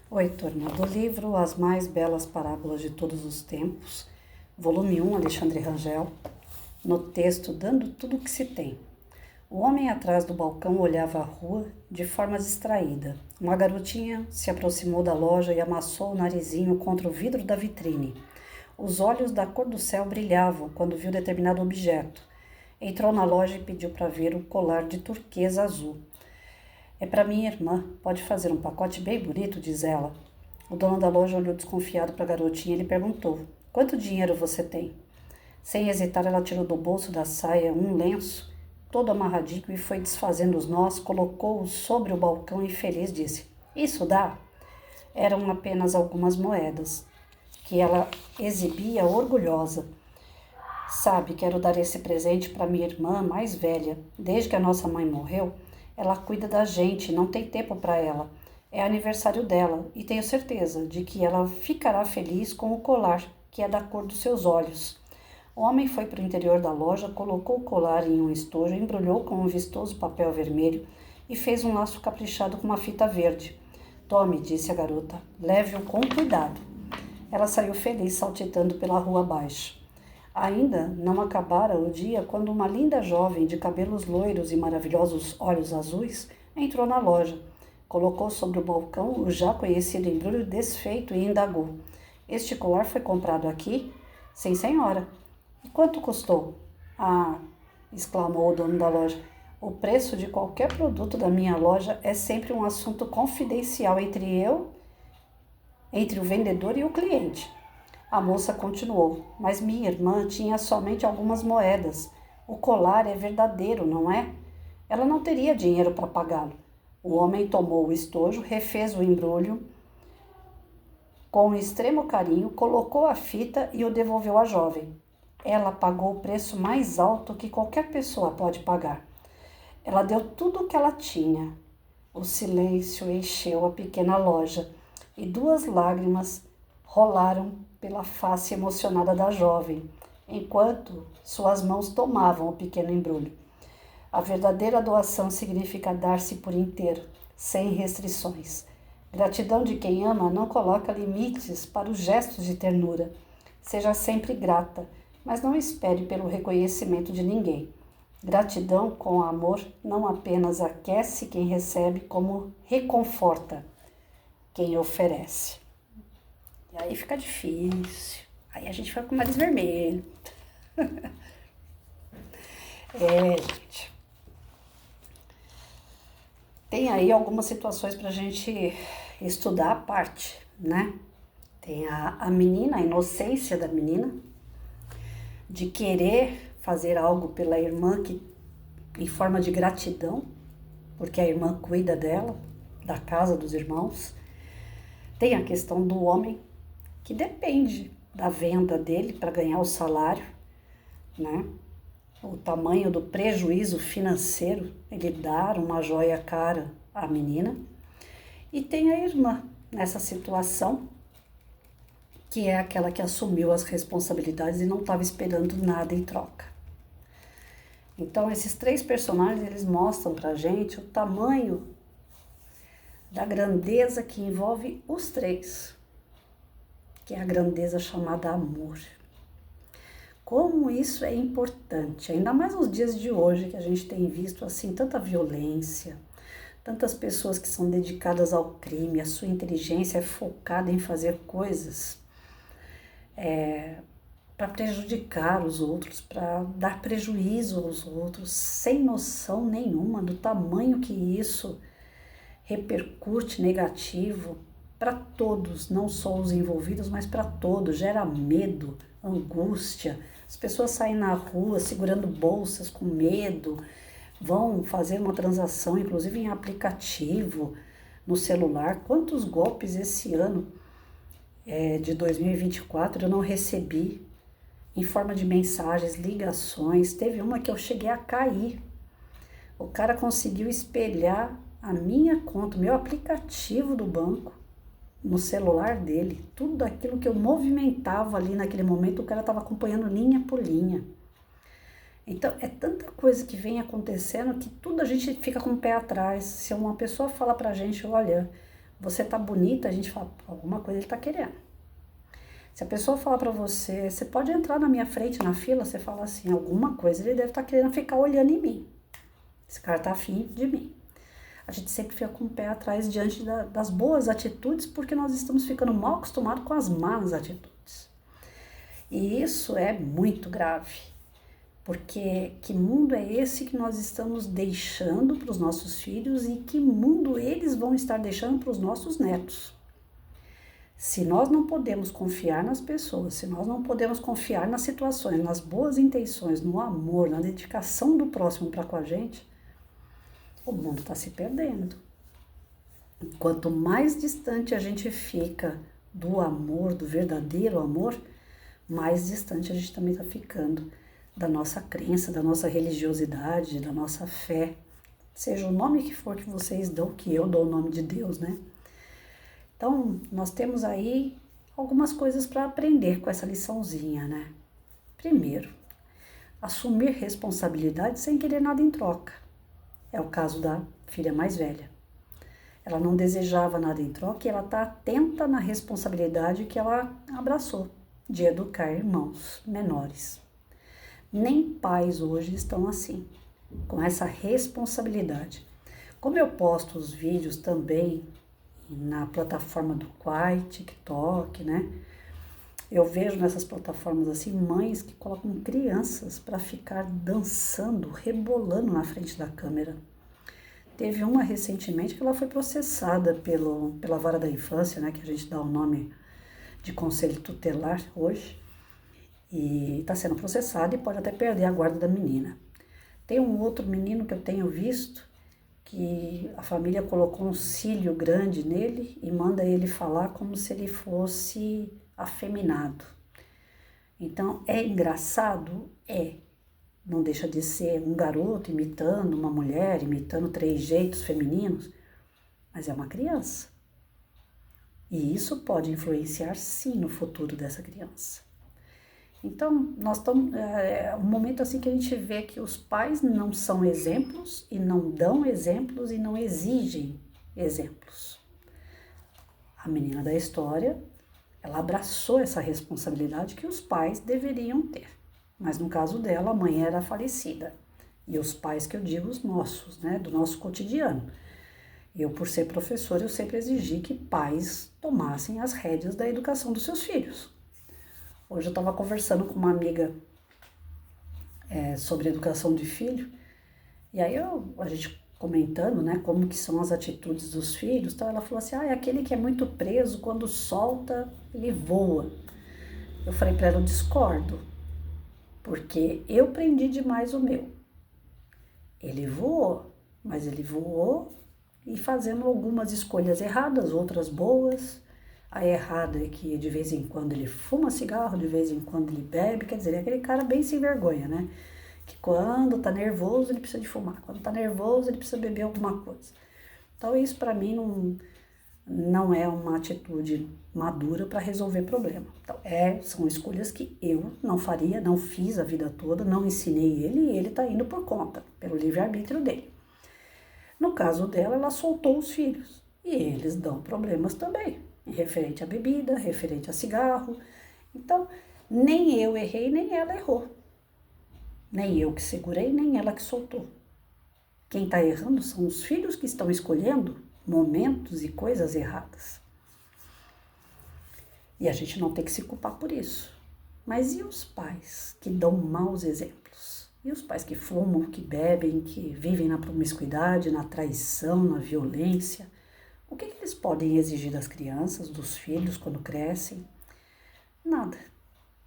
Oi, turma, do livro As Mais Belas Parábolas de Todos os Tempos, volume 1, Alexandre Rangel, no texto Dando Tudo o que se tem. O homem atrás do balcão olhava a rua de forma distraída. Uma garotinha se aproximou da loja e amassou o narizinho contra o vidro da vitrine. Os olhos da cor do céu brilhavam quando viu determinado objeto. Entrou na loja e pediu para ver o colar de turquesa azul. É para minha irmã, pode fazer um pacote bem bonito, diz ela. O dono da loja olhou desconfiado para a garotinha e lhe perguntou: quanto dinheiro você tem? Sem hesitar, ela tirou do bolso da saia um lenço, todo amarradinho, e foi desfazendo os nós, colocou-o sobre o balcão e feliz disse: isso dá? Eram apenas algumas moedas, que ela exibia orgulhosa. Sabe, quero dar esse presente para minha irmã mais velha. Desde que a nossa mãe morreu, ela cuida da gente, não tem tempo para ela. É aniversário dela e tenho certeza de que ela ficará feliz com o colar, que é da cor dos seus olhos. O homem foi para o interior da loja, colocou o colar em um estojo, embrulhou com um vistoso papel vermelho e fez um laço caprichado com uma fita verde. Tome, disse a garota, leve-o com cuidado. Ela saiu feliz, saltitando pela rua abaixo. Ainda não acabara o dia quando uma linda jovem de cabelos loiros e maravilhosos olhos azuis entrou na loja. Colocou sobre o balcão o já conhecido embrulho desfeito e indagou: este colar foi comprado aqui? Sim, senhora. E quanto custou? Ah, exclamou o dono da loja. O preço de qualquer produto da minha loja é sempre um assunto confidencial entre o vendedor e o cliente. A moça continuou: mas minha irmã tinha somente algumas moedas. O colar é verdadeiro, não é? Ela não teria dinheiro para pagá-lo. O homem tomou o estojo, refez o embrulho com extremo carinho, colocou a fita e o devolveu à jovem. Ela pagou o preço mais alto que qualquer pessoa pode pagar. Ela deu tudo o que ela tinha. O silêncio encheu a pequena loja e 2 lágrimas rolaram pela face emocionada da jovem, enquanto suas mãos tomavam o pequeno embrulho. A verdadeira doação significa dar-se por inteiro, sem restrições. Gratidão de quem ama não coloca limites para os gestos de ternura. Seja sempre grata, mas não espere pelo reconhecimento de ninguém. Gratidão com amor não apenas aquece quem recebe, como reconforta quem oferece. E aí fica difícil. Aí a gente fica com o nariz vermelho. Gente. Tem aí algumas situações pra gente estudar a parte, né? Tem a menina, a inocência da menina, de querer fazer algo pela irmã em forma de gratidão, porque a irmã cuida dela, da casa dos irmãos. Tem a questão do homem, que depende da venda dele para ganhar o salário, né? O tamanho do prejuízo financeiro, ele dar uma joia cara à menina. E tem a irmã nessa situação, que é aquela que assumiu as responsabilidades e não estava esperando nada em troca. Então, esses 3 personagens, eles mostram pra gente o tamanho da grandeza que envolve os 3, que é a grandeza chamada amor. Como isso é importante, ainda mais nos dias de hoje, que a gente tem visto assim tanta violência, tantas pessoas que são dedicadas ao crime, a sua inteligência é focada em fazer coisas para prejudicar os outros, para dar prejuízo aos outros, sem noção nenhuma do tamanho que isso repercute negativo para todos, não só os envolvidos, mas para todos. Gera medo, angústia. As pessoas saem na rua segurando bolsas com medo, vão fazer uma transação, inclusive em aplicativo, no celular. Quantos golpes esse ano de 2024 eu não recebi em forma de mensagens, ligações. Teve uma que eu cheguei a cair. O cara conseguiu espelhar a minha conta, o meu aplicativo do banco, no celular dele. Tudo aquilo que eu movimentava ali naquele momento, o cara estava acompanhando linha por linha. Então, é tanta coisa que vem acontecendo que tudo a gente fica com o pé atrás. Se uma pessoa fala pra gente: olha, Você tá bonita, a gente fala, alguma coisa ele tá querendo. Se a pessoa falar para você, você pode entrar na minha frente na fila, você fala assim, alguma coisa ele deve estar querendo ficar olhando em mim. Esse cara tá afim de mim. A gente sempre fica com o pé atrás diante das boas atitudes, porque nós estamos ficando mal acostumados com as más atitudes. E isso é muito grave, porque que mundo é esse que nós estamos deixando para os nossos filhos e que mundo eles vão estar deixando para os nossos netos? Se nós não podemos confiar nas pessoas, se nós não podemos confiar nas situações, nas boas intenções, no amor, na dedicação do próximo para com a gente, o mundo está se perdendo. Quanto mais distante a gente fica do amor, do verdadeiro amor, mais distante a gente também está ficando da nossa crença, da nossa religiosidade, da nossa fé. Seja o nome que for que vocês dão, que eu dou o nome de Deus, né? Então, nós temos aí algumas coisas para aprender com essa liçãozinha, né? Primeiro, assumir responsabilidade sem querer nada em troca. É o caso da filha mais velha. Ela não desejava nada em troca e ela está atenta na responsabilidade que ela abraçou de educar irmãos menores. Nem pais hoje estão assim, com essa responsabilidade. Como eu posto os vídeos também na plataforma do Quai, TikTok, né? Eu vejo nessas plataformas assim mães que colocam crianças para ficar dançando, rebolando na frente da câmera. Teve uma recentemente que ela foi processada pela Vara da Infância, né? Que a gente dá o nome de Conselho Tutelar hoje. E está sendo processada e pode até perder a guarda da menina. Tem um outro menino que eu tenho visto que a família colocou um cílio grande nele e manda ele falar como se ele fosse afeminado. Então, é engraçado? É. Não deixa de ser um garoto imitando uma mulher, imitando trejeitos femininos, mas é uma criança. E isso pode influenciar, sim, no futuro dessa criança. Então, nós estamos um momento assim que a gente vê que os pais não são exemplos e não dão exemplos e não exigem exemplos. A menina da história, ela abraçou essa responsabilidade que os pais deveriam ter. Mas no caso dela, a mãe era falecida. E os pais que eu digo, os nossos, né, do nosso cotidiano. Eu, por ser professora, eu sempre exigi que pais tomassem as rédeas da educação dos seus filhos. Hoje eu estava conversando com uma amiga sobre educação de filho, e aí a gente comentando, né, como que são as atitudes dos filhos, então ela falou assim, é aquele que é muito preso, quando solta, ele voa. Eu falei para ela, eu discordo, porque eu prendi demais o meu. Ele voou, mas ele voou e fazendo algumas escolhas erradas, outras boas. A errada é que de vez em quando ele fuma cigarro, de vez em quando ele bebe, quer dizer, é aquele cara bem sem vergonha, né? Que quando tá nervoso ele precisa de fumar, quando tá nervoso ele precisa beber alguma coisa. Então isso para mim não é uma atitude madura para resolver problema. Então são escolhas que eu não faria, não fiz a vida toda, não ensinei ele e ele tá indo por conta, pelo livre-arbítrio dele. No caso dela, ela soltou os filhos e eles dão problemas também. Referente à bebida, referente a cigarro. Então, nem eu errei, nem ela errou. Nem eu que segurei, nem ela que soltou. Quem está errando são os filhos que estão escolhendo momentos e coisas erradas. E a gente não tem que se culpar por isso. Mas e os pais que dão maus exemplos? E os pais que fumam, que bebem, que vivem na promiscuidade, na traição, na violência? O que eles podem exigir das crianças, dos filhos, quando crescem? Nada,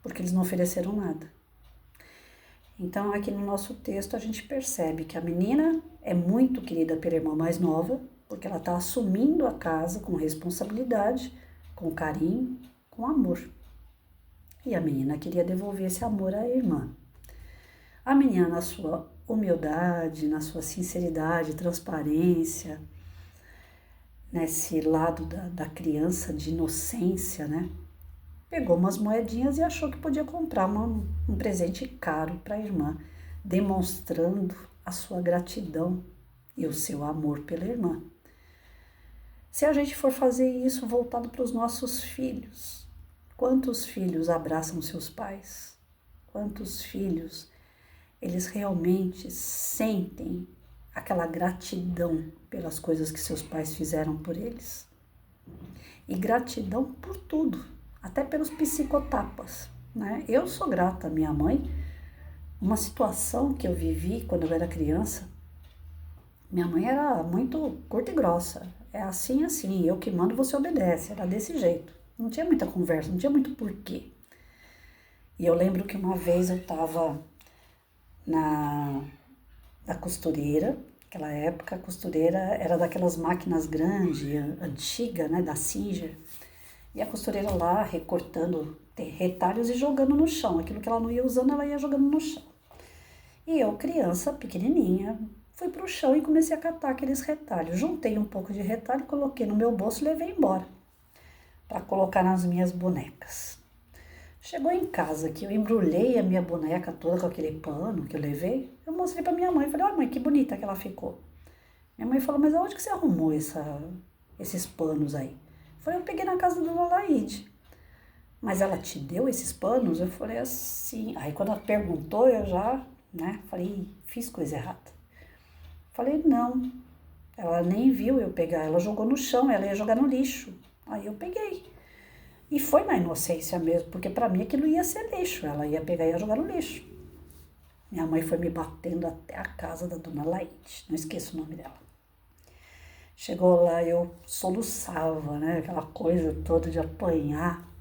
porque eles não ofereceram nada. Então, aqui no nosso texto, a gente percebe que a menina é muito querida pela irmã mais nova, porque ela está assumindo a casa com responsabilidade, com carinho, com amor. E a menina queria devolver esse amor à irmã. A menina, na sua humildade, na sua sinceridade, transparência, nesse lado da criança, de inocência, né? Pegou umas moedinhas e achou que podia comprar um presente caro para a irmã, demonstrando a sua gratidão e o seu amor pela irmã. Se a gente for fazer isso voltado para os nossos filhos, quantos filhos abraçam seus pais? Quantos filhos eles realmente sentem aquela gratidão pelas coisas que seus pais fizeram por eles? E gratidão por tudo, até pelos psicotapas, né? Eu sou grata à minha mãe. Uma situação que eu vivi quando eu era criança, minha mãe era muito curta e grossa. É assim, assim, eu que mando, você obedece. Era desse jeito. Não tinha muita conversa, não tinha muito porquê. E eu lembro que uma vez eu estava na costureira. Naquela época a costureira era daquelas máquinas grandes, antiga, né, da Singer. E a costureira lá recortando retalhos e jogando no chão. Aquilo que ela não ia usando, ela ia jogando no chão. E eu, criança, pequenininha, fui pro chão e comecei a catar aqueles retalhos. Juntei um pouco de retalho, coloquei no meu bolso e levei embora para colocar nas minhas bonecas. Chegou em casa que eu embrulhei a minha boneca toda com aquele pano que eu levei, eu mostrei para minha mãe, falei, olha mãe, que bonita que ela ficou. Minha mãe falou, mas aonde que você arrumou esses panos aí? Eu falei, eu peguei na casa da Dona Laide. Mas ela te deu esses panos? Eu falei assim. Aí quando ela perguntou, eu já, né, falei, fiz coisa errada. Falei, não, ela nem viu eu pegar, ela jogou no chão, ela ia jogar no lixo. Aí eu peguei. E foi na inocência mesmo, porque para mim aquilo ia ser lixo, ela ia pegar e ia jogar no lixo. Minha mãe foi me batendo até a casa da Dona Laide, não esqueço o nome dela. Chegou lá, eu soluçava, né, aquela coisa toda de apanhar.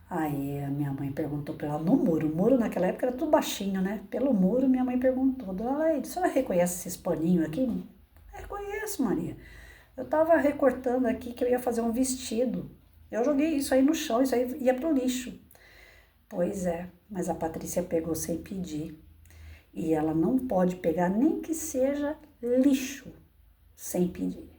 Aí a minha mãe perguntou para ela, no muro, o muro naquela época era tudo baixinho, né? Pelo muro minha mãe perguntou, Dona Laide, a senhora reconhece esses paninhos aqui? Reconheço, Maria. Eu tava recortando aqui que eu ia fazer um vestido. Eu joguei isso aí no chão, isso aí ia pro lixo. Pois é, mas a Patrícia pegou sem pedir. E ela não pode pegar nem que seja lixo sem pedir.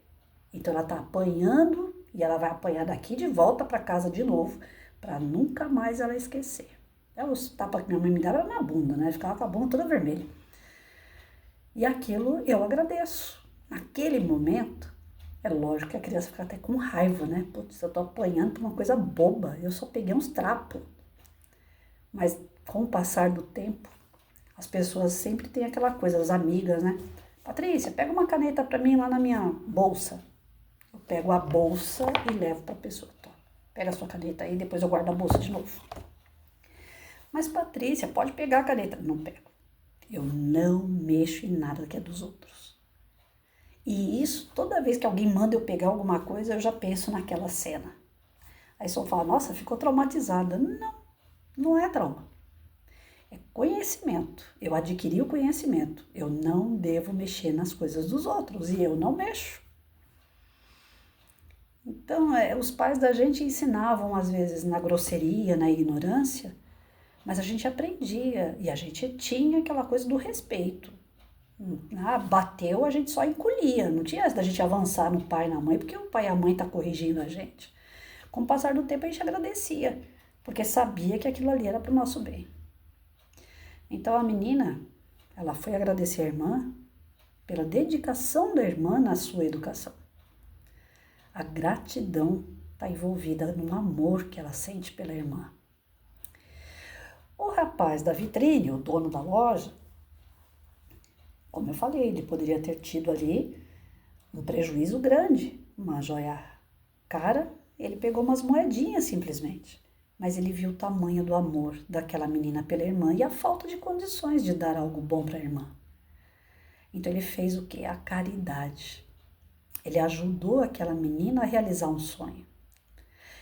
Então ela tá apanhando e ela vai apanhar daqui de volta para casa de novo, para nunca mais ela esquecer. Os tapas que minha mãe me dava era na bunda, né? Ficava com a bunda toda vermelha. E aquilo eu agradeço. Naquele momento, é lógico que a criança fica até com raiva, né? Putz, eu tô apanhando por uma coisa boba, eu só peguei uns trapos. Mas com o passar do tempo, as pessoas sempre têm aquela coisa, as amigas, né? Patrícia, pega uma caneta pra mim lá na minha bolsa. Eu pego a bolsa e levo pra pessoa. Pega a sua caneta aí, depois eu guardo a bolsa de novo. Mas Patrícia, pode pegar a caneta. Não pego. Eu não mexo em nada que é dos outros. E isso, toda vez que alguém manda eu pegar alguma coisa, eu já penso naquela cena. Aí só fala, nossa, ficou traumatizada. Não, não é trauma. É conhecimento. Eu adquiri o conhecimento. Eu não devo mexer nas coisas dos outros e eu não mexo. Então, os pais da gente ensinavam, às vezes, na grosseria, na ignorância, mas a gente aprendia e a gente tinha aquela coisa do respeito. Bateu, a gente só encolhia, não tinha essa da gente avançar no pai e na mãe, porque o pai e a mãe tá corrigindo a gente. Com o passar do tempo, a gente agradecia, porque sabia que aquilo ali era para o nosso bem. Então, a menina, ela foi agradecer a irmã pela dedicação da irmã na sua educação. A gratidão está envolvida no amor que ela sente pela irmã. O rapaz da vitrine, o dono da loja, como eu falei, ele poderia ter tido ali um prejuízo grande, uma joia cara, ele pegou umas moedinhas simplesmente. Mas ele viu o tamanho do amor daquela menina pela irmã e a falta de condições de dar algo bom para a irmã. Então ele fez o quê? A caridade. Ele ajudou aquela menina a realizar um sonho.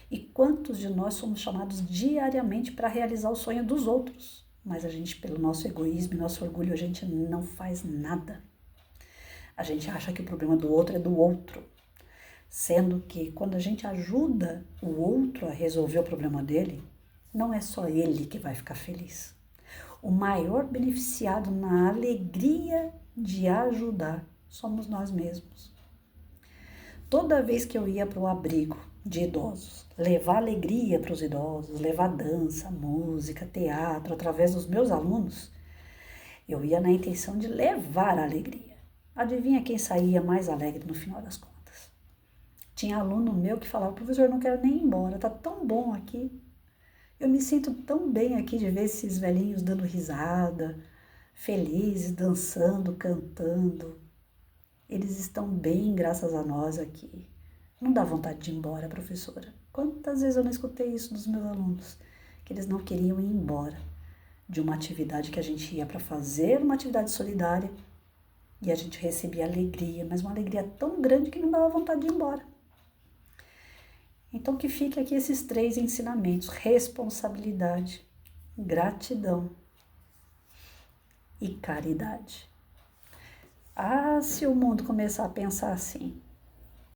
E quantos de nós somos chamados diariamente para realizar o sonho dos outros? Mas a gente, pelo nosso egoísmo e nosso orgulho, a gente não faz nada. A gente acha que o problema do outro é do outro. Sendo que quando a gente ajuda o outro a resolver o problema dele, não é só ele que vai ficar feliz. O maior beneficiado na alegria de ajudar somos nós mesmos. Toda vez que eu ia para o abrigo de idosos, levar alegria para os idosos, levar dança, música, teatro, através dos meus alunos, eu ia na intenção de levar a alegria. Adivinha quem saía mais alegre no final das contas? Tinha aluno meu que falava, professor, eu não quero nem ir embora, tá tão bom aqui. Eu me sinto tão bem aqui de ver esses velhinhos dando risada, felizes, dançando, cantando. Eles estão bem, graças a nós aqui. Não dá vontade de ir embora, professora. Quantas vezes eu não escutei isso dos meus alunos? Que eles não queriam ir embora de uma atividade que a gente ia para fazer, uma atividade solidária, e a gente recebia alegria, mas uma alegria tão grande que não dava vontade de ir embora. Então que fique aqui esses 3 ensinamentos: responsabilidade, gratidão e caridade. Ah, se o mundo começar a pensar assim,